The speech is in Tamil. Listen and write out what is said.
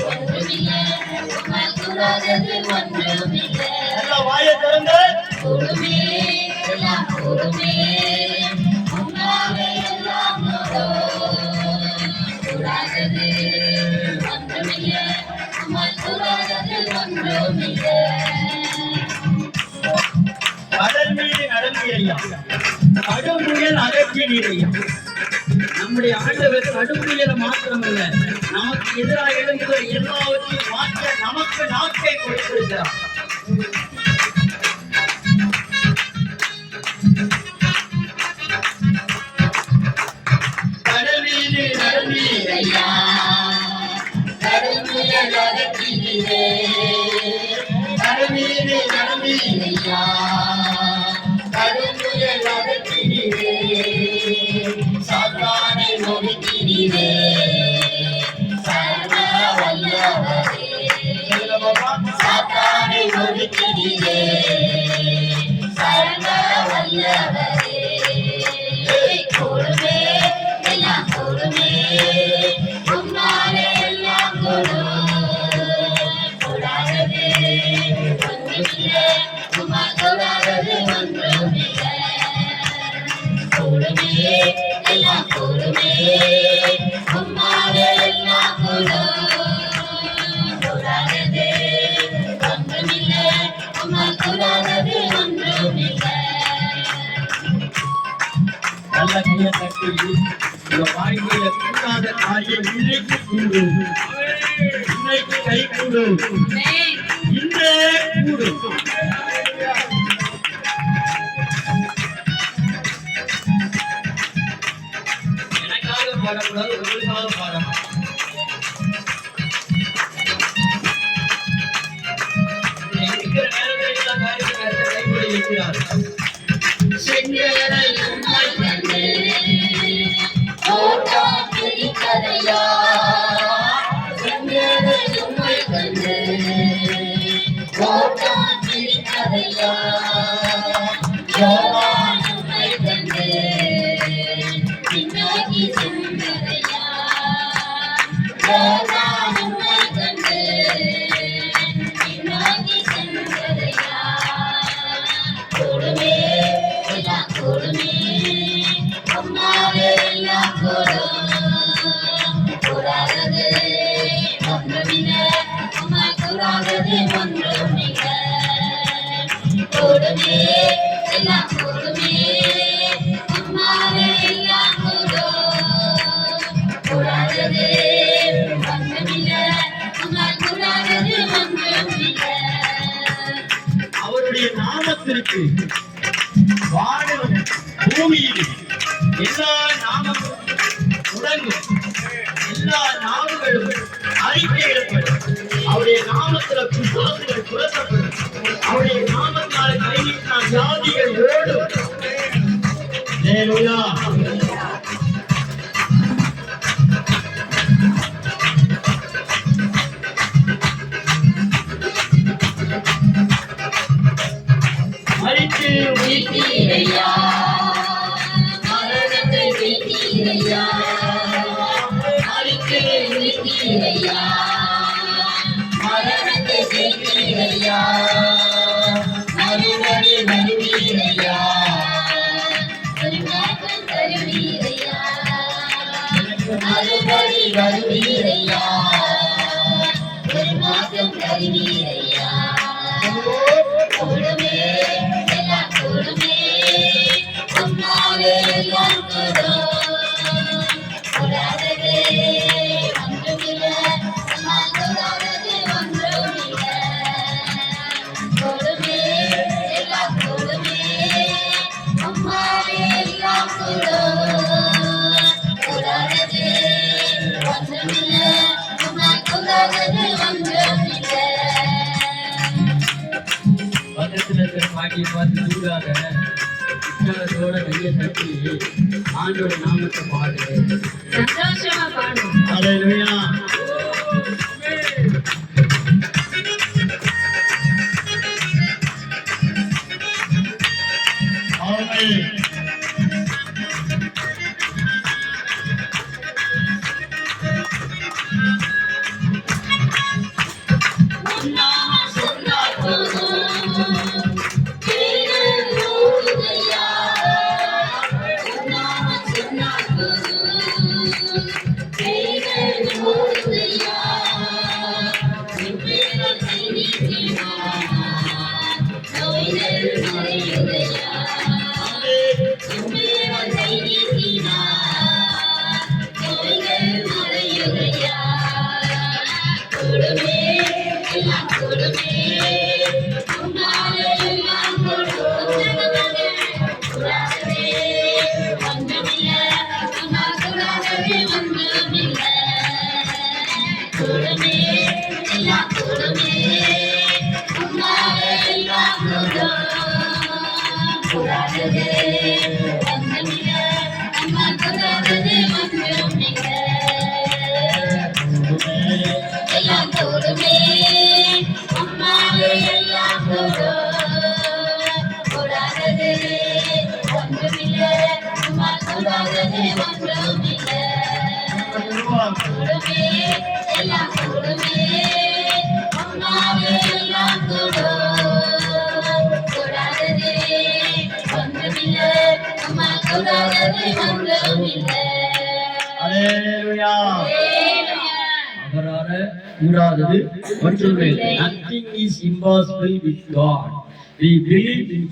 ஒன்றுமில்லை உம்மால் கூடாதது ஒன்றுமில்லை. நல்ல வாயை திறந்து கூடுமே எல்லாம் கூடுமே உம்மாலே எல்லாம் கூடாதது ஒன்றுமில்லை உம்மால் கூடாதது ஒன்றுமில்லை. கடல் மீது நடந்தியா கடும்புயல் அகற்றினீரையா. நம்முடைய ஆண்டவர் கடும்புயல மாத்திரமல்ல, நமக்கு எதிராக எழுந்துள்ள எல்லாவற்றையும் மாற்ற நமக்கு நாக்கை கொடுத்திருக்கிறார். கடல் மீது நடந்தீரையா கடும்புயல் அகற்றினீரே. கடல் மீது நடந்தீரையா கடும்புயல் அகற்றினீரே. சாத்தானை ஒடுக்கினீரே. சர்வ வல்லவரே சாத்தானை ஒடுக்கினீரே. சர்வ வல்லவரே கூடுமே எல்லாம் கூடுமே உம்மாலே எல்லாம் கூடாதது ஒன்றுமில்லை உம்மால் கூடாதது ஒன்றுமில்லை. கூடுமே எல்லாம் கூடுமே உம்மாலே எல்லாம் கூடாதது ஒன்றுமில்லை உம்மால் கூடாதது ஒன்றுமில்லை. நல்ல கையை தட்டி உங்க வாழ்க்கையில கூடாத காரியம் இன்னைக்கு கூடும். இன்னைக்கு கை கூடும். இன்றே கூடும். எனக்காக பாடக்கூடாது, உங்களுக்காக பாடணும். இருக்கிற நேரத்தில் எல்லா காரியத்தையும் கைப்படி வைக்கிறார். செங்கரை உம்மை கண்டு கோட்டம் பிடித்ததையா. செங்கரை உம்மை கண்டு கோட்டம் பிடித்ததையா. யோவான் உம்மை கண்டு பின்னோக்கி சென்றதையா. யோவான் உம்மை கண்டு பின்னோக்கி சென்றதையா. கூடுமே எல்லாம் கூடுமே உம்மாலே எல்லாம் கூடாதது ஒன்றுமில்லை உம்மால் கூடாதது ஒன்றுமில்லை. கூடுமே எல்லாம் கூடுமே உம்மாலே எல்லாம் கூடாதது ஒன்றுமில்லை உம்மால் கூடாதது ஒன்றுமில்லை. அவருடைய நாமத்திற்கு வானம் பூமியில் எல்லா நாமமும் முடங்கும். எல்லா நாமங்களும் அறிக்கையிடப்படும். அவருடைய நாமத்துல புத்தகங்கள் புரட்டப்படும். அவருடைய நாமத்தால் கைவிட்டால் ஜாதிகள் ஓடும். ஹல்லேலூயா. மரித்து வீட்டீரையா மரணத்தை வீட்டீரையா. மரித்து வீட்டீரையா மரணத்தை வீட்டீரையா. மறுபடி வருவீரையா மாற்றம் தருவீரையா. மறுபடி வருவீரையா மாற்றம் தருவீரையா. கூடுமே எல்லாம் கூடுமே உம்மாலே எல்லாம் கூடாதது ஒன்றுமில்லை உம்மால் கூடாதது ஒன்றுமில்லை. கூடுமே எல்லாம் கூடுமே உம்மாலே எல்லாம் கூடாதது ஒன்றுமில்லை உம்மால் கூடாதது ஒன்றுமில்லை. பாட்டியை பார்த்து சூடாக உற்சாகத்தோட கையை தட்டி ஆண்டோட நாமத்தை பாடு. சந்தோஷமா பாடும். ஹல்லேலூயா. ஆமென். கூடுமே எல்லாம் கூடுமே உம்மாலே எல்லாம் கூடும் கூடாதது ஒன்றுமில்ல நம்ம கூடாதது ஒன்றுமில்ல எல்லாம் கூடுமே உம்மாலே எல்லாம் கூடும் கூடாதது ஒன்றுமில்ல நம்ம கூடாதது ஒன்றுமில்ல கூடுமே எல்லாம் கூடுமே உம்மாலே எல்லாம் கூடும் கூடாதது ஒன்றுமில்ல நம்ம கூடாதது ஒன்றுமில்ல அல்லேலூயா. அவரால கூடாதது ஒன்றுமில்லை. Nothing is impossible with God. We believe in